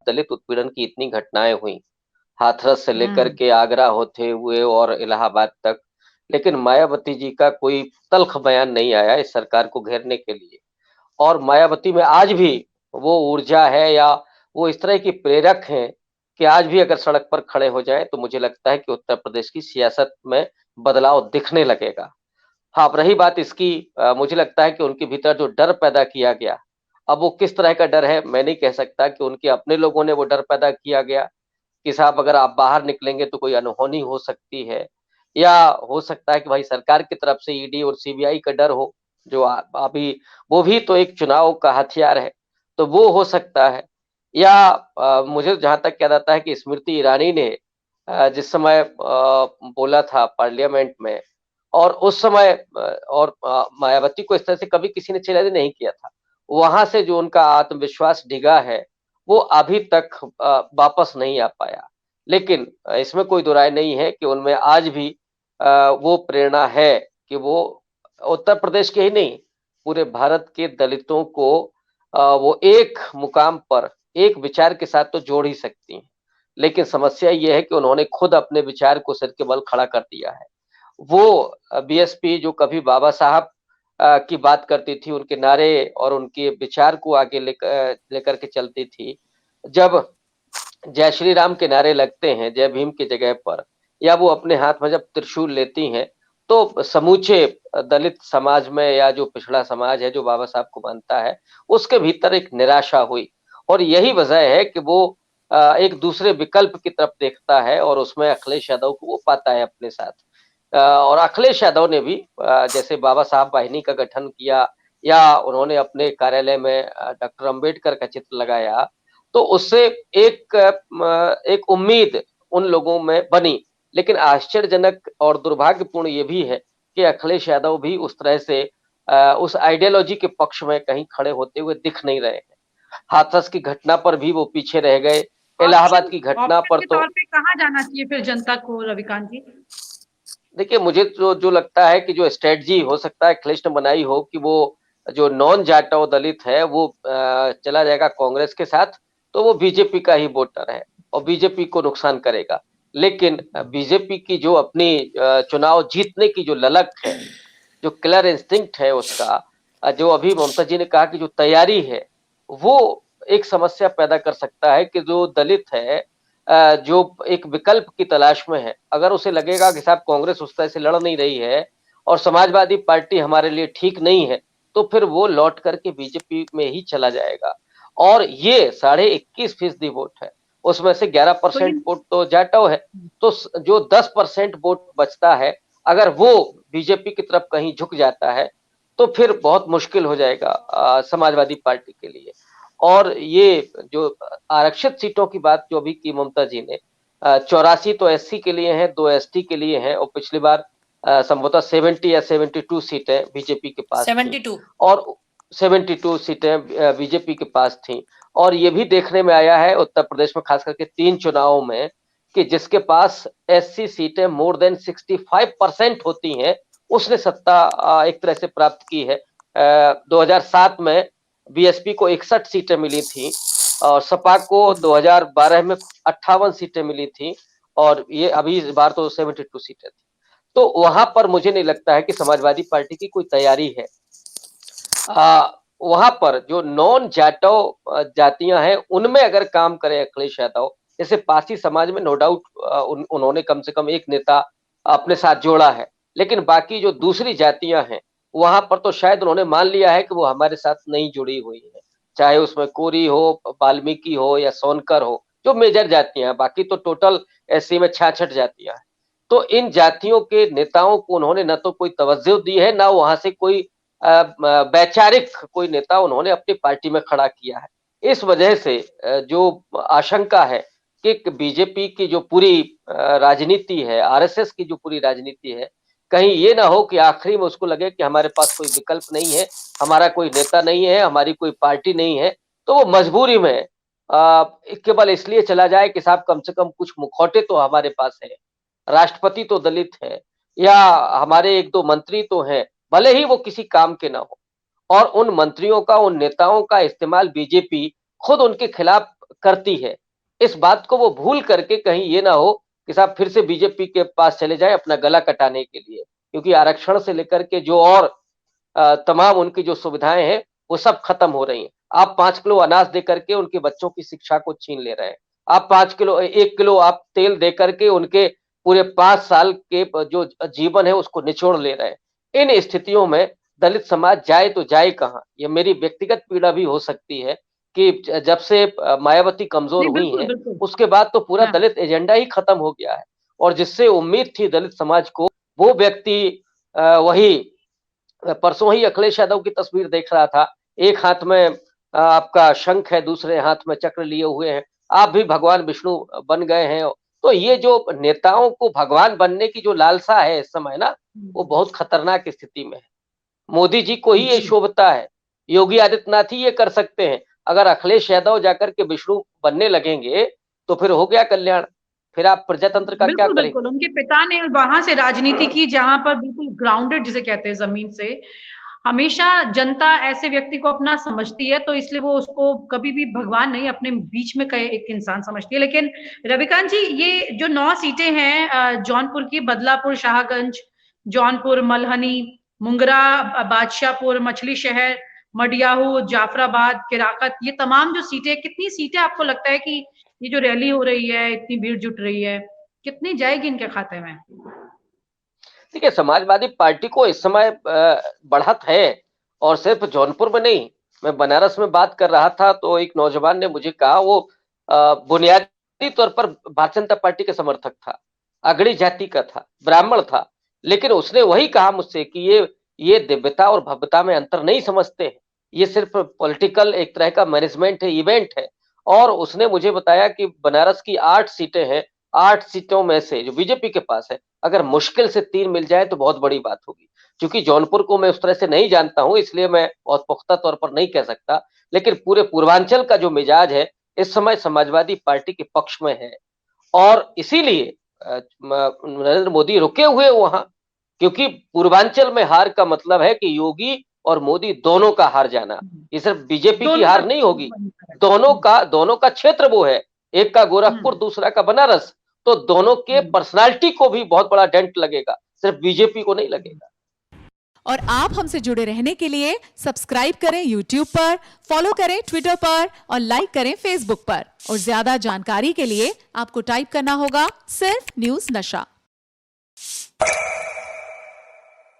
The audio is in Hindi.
दलित उत्पीड़न की इतनी घटनाएँ हुई, हाथरस से लेकर हम्म। के आगरा होते हुए और इलाहाबाद तक, लेकिन मायावती जी का कोई तल्ख बयान नहीं आया इस सरकार को घेरने के लिए। और मायावती में आज भी वो ऊर्जा है या वो इस तरह की प्रेरक हैं कि आज भी अगर सड़क पर खड़े हो जाएँ तो मुझे लगता है कि उत्तर प्रदेश की सियासत में बदलाव दिखने लगेगा। हाँ, अब रही बात इसकी मुझे लगता है कि उनके भीतर जो डर पैदा किया गया, अब वो किस तरह का डर है, मैं नहीं कह सकता कि उनके अपने लोगों ने वो डर पैदा किया गया कि साहब अगर आप बाहर निकलेंगे तो कोई अनहोनी हो सकती है, या हो सकता है कि भाई सरकार की तरफ से ईडी और सीबीआई का डर हो, जो अभी वो भी तो एक चुनाव का हथियार है, तो वो हो सकता है। या मुझे जहाँ तक याद आता है कि स्मृति ईरानी ने जिस समय बोला था पार्लियामेंट में, और उस समय और मायावती को इस तरह से कभी किसी ने चैलेंज नहीं किया था। वहाँ से जो उनका आत्मविश्वास डिगा है, वो अभी तक वापस नहीं आ पाया। लेकिन इसमें कोई दो राय नहीं है कि उनमें आज भी वो प्रेरणा है कि वो उत्तर प्रदेश के ही नहीं, पूरे भारत के दलितों को वो एक मुकाम पर, एक विचार के साथ तो जोड़ ही सकती हैं। लेकिन समस्या ये है कि उन्होंने खुद अपने विचार को सिर के बल खड़ा कर दिया है। वो बीएसपी जो कभी बाबा साहब की बात करती थी, उनके नारे और उनके विचार को आगे लेकर के चलती थी। जब जय श्री राम के नारे लगते हैं, जय भीम की जगह पर, या वो अपने हाथ में जब त्रिशूल लेती हैं, तो समूचे दलित समाज में या जो पिछड़ा समाज है, जो बाबा साहब को मानता है, उसके भीतर एक निराशा हुई। और यही वजह है कि वो एक दूसरे विकल्प की तरफ देखता है और उसमें अखिलेश यादव को वो पाता है अपने साथ। और अखिलेश यादव ने भी जैसे बाबा साहब वाहिनी का गठन किया, या उन्होंने अपने कार्यालय में डॉक्टर अंबेडकर का चित्र लगाया, तो उससे एक उम्मीद उन लोगों में बनी। लेकिन आश्चर्यजनक और दुर्भाग्यपूर्ण ये भी है कि अखिलेश यादव भी उस तरह से उस आइडियोलॉजी के पक्ष में कहीं खड़े होते हुए दिख नहीं रहे हैं। हाथरस की घटना पर भी वो पीछे रह गए। इलाहाबाद ऑप्शन की घटना ऑप्शन पर के तो तौर पे कहाँ जाना चाहिए फिर जनता को, रविकांत जी? देखिए, मुझे जो जो लगता है कि जो स्ट्रेटजी हो सकता है अखिलेश ने बनाई हो कि वो जो नॉन जाटव दलित है वो चला जाएगा कांग्रेस के साथ, तो वो बीजेपी का ही वोटर है और बीजेपी को नुकसान करेगा। लेकिन बीजेपी की जो अपनी चुनाव जीतने की जो ललक है, जो किलर इंस्टिंक्ट है उसका, जो अभी ममता जी ने कहा कि जो तैयारी है, वो एक समस्या पैदा कर सकता है कि जो दलित है, जो एक विकल्प की तलाश में है, अगर उसे लगेगा कि साहब कांग्रेस उस तरह से लड़ नहीं रही है और समाजवादी पार्टी हमारे लिए ठीक नहीं है, तो फिर वो लौट करके बीजेपी में ही चला जाएगा। और ये 21.5% वोट है, उसमें से तो 11% इन वोट तो जाटव है। तो जो 10% वोट बचता है, अगर वो बीजेपी की तरफ कहीं झुक जाता है, तो फिर बहुत मुश्किल हो जाएगा समाजवादी पार्टी के लिए। और ये जो आरक्षित सीटों की बात जो अभी की ममता जी ने, 84 तो एससी के लिए हैं, 2 एसटी के लिए हैं, और पिछली बार संभवतः 70 या 72 सीटें बीजेपी के पास थी। 72। और 72 सीटें बीजेपी के पास थी। और ये भी देखने में आया है उत्तर प्रदेश में खास करके 3 चुनावों में कि जिसके पास एससी सीटें मोर देन 65% होती हैं, उसने सत्ता एक तरह से प्राप्त की है। 2007 में बीएसपी को 61 सीटें मिली थी और सपा को 2012 में 58 सीटें मिली थी, और ये अभी इस बार तो 72 सीटें थी। तो वहां पर मुझे नहीं लगता है कि समाजवादी पार्टी की कोई तैयारी है। वहां पर जो नॉन जाटव जातियां हैं, उनमें अगर काम करे अखिलेश यादव, जैसे पासी समाज में नो डाउट उन्होंने कम से कम एक नेता अपने साथ जोड़ा है, लेकिन बाकी जो दूसरी जातियां हैं, वहां पर तो शायद उन्होंने मान लिया है कि वो हमारे साथ नहीं जुड़ी हुई है, चाहे उसमें कोरी हो, वाल्मीकि हो या सोनकर हो, जो मेजर जातियां हैं। बाकी तो टोटल एससी में 66 जातियां हैं। तो इन जातियों के नेताओं को उन्होंने न तो कोई तवज्जो दी है, ना वहां से कोई वैचारिक कोई नेता उन्होंने अपनी पार्टी में खड़ा किया है। इस वजह से जो आशंका है कि बीजेपी की जो पूरी राजनीति है, आरएसएस की जो पूरी राजनीति है, कहीं ये ना हो कि आखिरी में उसको लगे कि हमारे पास कोई विकल्प नहीं है, हमारा कोई नेता नहीं है, हमारी कोई पार्टी नहीं है, तो वो मजबूरी में केवल इसलिए चला जाए कि साहब कम से कम कुछ मुखौटे तो हमारे पास है, राष्ट्रपति तो दलित है, या हमारे एक दो मंत्री तो हैं, भले ही वो किसी काम के ना हो। और उन मंत्रियों का, उन नेताओं का इस्तेमाल बीजेपी खुद उनके खिलाफ करती है। इस बात को वो भूल करके कहीं ये ना हो कि साहब फिर से बीजेपी के पास चले जाएँ अपना गला कटाने के लिए। क्योंकि आरक्षण से लेकर के जो और तमाम उनकी जो सुविधाएँ हैं, वो सब खत्म हो रही हैं। आप 5 किलो अनाज दे करके उनके बच्चों की शिक्षा को छीन ले रहे हैं। आप 5 किलो 1 किलो आप तेल दे करके उनके पूरे 5 साल के जो जीवन है उसको निचोड़ ले रहे हैं। इन स्थितियों में दलित समाज जाए तो जाए कहाँ? ये मेरी व्यक्तिगत पीड़ा भी हो सकती है कि जब से मायावती कमज़ोर नहीं, हुई बिल्कुल, हैं, बिल्कुल। उसके बाद तो पूरा हाँ, दलित एजेंडा ही खत्म हो गया है। और जिससे उम्मीद थी दलित समाज को, वो व्यक्ति वही परसों ही अखिलेश यादव की तस्वीर देख रहा था। एक हाथ में आपका शंख है, दूसरे हाथ में चक्र लिए हुए हैं। आप भी भगवान विष्णु बन गए हैं। तो ये जो नेताओं को भगवान बनने की जो लालसा है इस समय ना, वो हुँ, बहुत खतरनाक स्थिति में है। मोदी जी को ही ये जी। शोभता है। योगी आदित्यनाथ ही ये कर सकते हैं। अगर अखिलेश यादव जाकर के विष्णु बनने लगेंगे, तो फिर हो गया कल्याण। फिर आप प्रजातंत्र का क्या बिल्कुल, करेंगे? बिल्कुल। उनके पिता ने वहाँ से राजनीति की जहाँ पर बिल्कुल ग्राउंडेड जिसे कहते हैं ज़मीन से। हमेशा जनता ऐसे व्यक्ति को अपना समझती है, तो इसलिए वो उसको कभी भी भगवान नहीं अपने बीच में का एक इंसान समझती है। लेकिन रविकांत जी, ये जो 9 सीटें हैं जौनपुर की बदलापुर, शाहगंज, जौनपुर, मल्हनी, मुंगरा, बादशाहपुर, मछली शहर, मडियाहू, जाफराबाद, केराकत, ये तमाम जो सीटें, कितनी सीटें आपको लगता है कि ये जो रैली हो रही है, इतनी भीड़ जुट रही है, कितनी जाएगी इनके खाते में? देखिए, समाजवादी पार्टी को इस समय बढ़त है और सिर्फ जौनपुर में नहीं, मैं बनारस में बात कर रहा था तो एक नौजवान ने मुझे कहा वो बुनियादी तौर पर भारतीय जनता पार्टी का समर्थक था, अगड़ी जाति का था, ब्राह्मण था, लेकिन उसने वही कहा मुझसे कि ये दिव्यता और भव्यता में अंतर नहीं समझते हैं, ये सिर्फ पॉलिटिकल एक तरह का मैनेजमेंट है, इवेंट है। और उसने मुझे बताया कि बनारस की 8 सीटें हैं, 8 सीटों में से जो बीजेपी के पास है, अगर मुश्किल से 3 मिल जाए तो बहुत बड़ी बात होगी। क्योंकि जौनपुर को मैं उस तरह से नहीं जानता हूँ इसलिए मैं बहुत पुख्ता तौर पर नहीं कह सकता। लेकिन पूरे पूर्वांचल का जो मिजाज है, इस समय समाजवादी पार्टी के पक्ष में है। और इसीलिए नरेंद्र मोदी रुके हुए वहाँ, क्योंकि पूर्वांचल में हार का मतलब है कि योगी और मोदी दोनों का हार जाना। ये सिर्फ बीजेपी की दोनों का हार नहीं होगी, दोनों का क्षेत्र वो है। एक का गोरखपुर, हुँ। दूसरा का बनारस। तो दोनों के पर्सनालिटी को भी बहुत बड़ा डेंट लगेगा, सिर्फ बीजेपी को नहीं लगेगा। और आप हमसे जुड़े रहने के लिए सब्सक्राइब करें YouTube पर, फॉलो करें Twitter पर और लाइक करें Facebook पर। और ज्यादा जानकारी के लिए आपको टाइप करना होगा सिर्फ न्यूज़ नशा।